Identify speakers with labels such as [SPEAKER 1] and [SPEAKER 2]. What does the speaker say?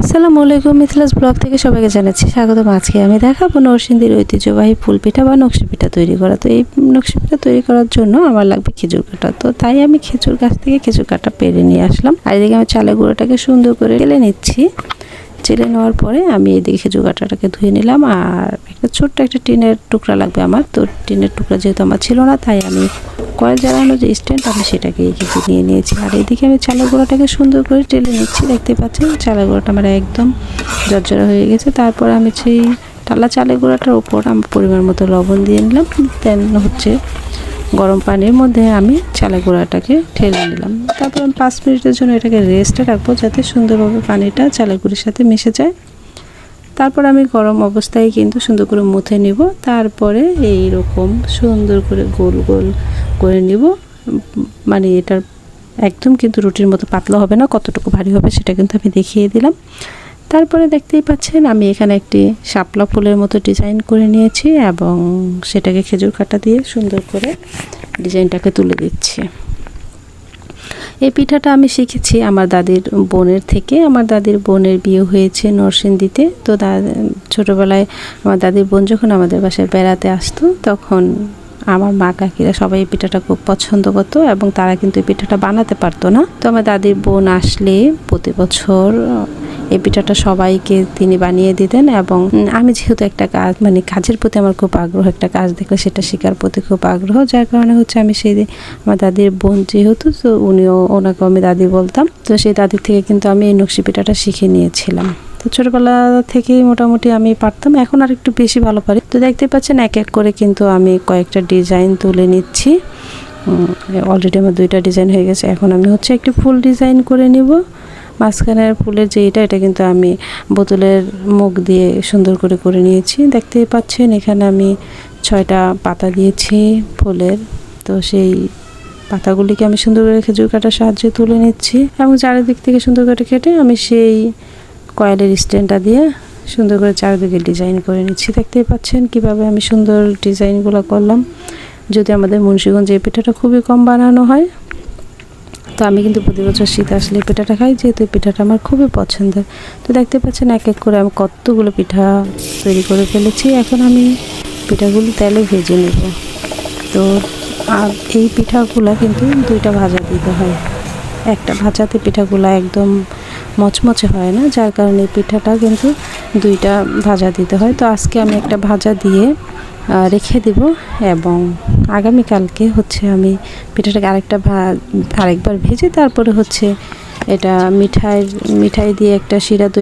[SPEAKER 1] আসসালামু আলাইকুম, মিথিলাস ব্লগ থেকে সবাইকে জানাচ্ছি স্বাগতম। আজকে আমি দেখাবো নরসিংদীর ঐতিহ্যবাহী ফুল পিঠা বা নকশি পিঠা তৈরি করা। তো এই নকশি পিঠা তৈরি করার জন্য আমার লাগবে খেজুর কাটা। তো তাই আমি খেজুর গাছ থেকে খেজুর কাটা পেরে নিয়ে আসলাম। আর এদিকে আমি চালের গুঁড়োটাকে সুন্দর করে ঢেলে নিচ্ছি। চেলে নেওয়ার পরে আমি এদিকে খেজুর কাটাটাকে ধুয়ে নিলাম। আর একটা ছোট্ট একটা টিনের টুকরা লাগবে আমার। তো টিনের টুকরা যেহেতু আমার ছিল না, তাই আমি কয়েল জ্বালানো যে স্ট্যান্ড আমি সেটাকে নিয়ে নিয়েছি। আর এদিকে আমি চালের গুঁড়োটাকে সুন্দর করে টেলে নিচ্ছি। দেখতে পাচ্ছেন চালের গুঁড়োটা আমার একদম ঝরঝরা হয়ে গেছে। তারপর আমি সেই টালা চালের গুঁড়োটার উপর আমি পরিমাণ মতো লবণ দিয়ে নিলাম। দেন হচ্ছে গরম পানির মধ্যে আমি চালের গুঁড়াটাকে ঢেলে নিলাম। তারপর আমি 5 মিনিটের জন্য এটাকে রেস্টে রাখবো, যাতে সুন্দরভাবে পানিটা চালের গুঁড়ির সাথে মিশে যায়। তারপর আমি গরম অবস্থায় কিন্তু সুন্দর করে মুথে নিব। তারপরে এই রকম সুন্দর করে গোল গোল করে নিব। মানে এটার একদম কিন্তু রুটির মতো পাতলা হবে না, কতটুকু ভারী হবে সেটা কিন্তু আমি দেখিয়ে দিলাম। তারপরে দেখতেই পাচ্ছেন আমি এখানে একটি শাপলা ফুলের মতো ডিজাইন করে নিয়েছি এবং সেটাকে খেজুর কাটা দিয়ে সুন্দর করে ডিজাইনটাকে তুলে দিচ্ছি। এই পিঠাটা আমি শিখেছি আমার দাদির বোনের থেকে। আমার দাদির বোনের বিয়ে হয়েছে নরসিংদীতে। তো ছোটোবেলায় আমার দাদির বোন যখন আমাদের বাসায় বেড়াতে আসতো, তখন আমার মা কাকিরা সবাই এই পিঠাটা খুব পছন্দ করতো এবং তারা কিন্তু এই পিঠাটা বানাতে পারতো না। তো আমার দাদির বোন আসলে প্রতি বছর এই পিঠাটা সবাইকে তিনি বানিয়ে দিতেন। এবং আমি যেহেতু একটা কাজ মানে কাজের প্রতি আমার খুব আগ্রহ, একটা কাজ দেখলে সেটা শেখার প্রতি খুব আগ্রহ, যার কারণে হচ্ছে আমি সেই আমার দাদির বোন যেহেতু, তো ওনাকেও আমি দাদি বলতাম। তো সেই দাদির থেকে কিন্তু আমি এই নকশি পিঠাটা শিখে নিয়েছিলাম। তো ছোটোবেলা থেকেই মোটামুটি আমি পারতাম, এখন আর একটু বেশি ভালো পারি। তো দেখতে পাচ্ছেন এক এক করে কিন্তু আমি কয়েকটা ডিজাইন তুলে নিচ্ছি। অলরেডি আমার 2টা ডিজাইন হয়ে গেছে। এখন আমি হচ্ছে একটি ফুল ডিজাইন করে নিব। মাঝখানের ফুলের যে এটা কিন্তু আমি বোতলের মুখ দিয়ে সুন্দর করে নিয়েছি। দেখতেই পাচ্ছেন এখানে আমি 6টা পাতা দিয়েছি ফুলের। তো সেই পাতাগুলিকে আমি সুন্দর করে খেজুর কাটার সাহায্যে তুলে নিচ্ছি এবং চারিদিক থেকে সুন্দর করে কেটে আমি সেই কয়েলের স্ট্যান্ডটা দিয়ে সুন্দর করে চারিদিকে ডিজাইন করে নিচ্ছি। দেখতেই পাচ্ছেন কিভাবে আমি সুন্দর ডিজাইনগুলো করলাম। যদি আমাদের মুন্সিগঞ্জে এই পিঠাটা খুবই কম বানানো হয়, তো আমি কিন্তু প্রতি বছর শীত আসলে পিঠাটা খাই, যেহেতু পিঠাটা আমার খুবই পছন্দের। তো দেখতে পাচ্ছেন এক এক করে আমি কতগুলো পিঠা তৈরি করে ফেলেছি। এখন আমি পিঠাগুলো তেলে ভেজে নেব। তো এই পিঠাগুলো কিন্তু 2টা ভাজা দিতে হয়। একটা ভাজাতে পিঠাগুলো একদম মচমচে হয় না, যার কারণে পিঠাটা কিন্তু 2টা ভাজা দিতে হয়। তো আজকে আমি একটা ভাজা দিয়ে রেখে দেব এবং আগামীকালকে হচ্ছে আমি পিঠাটাকে আরেকবার ভেজে তারপরে হচ্ছে এটা মিঠাই দিয়ে একটা শিরা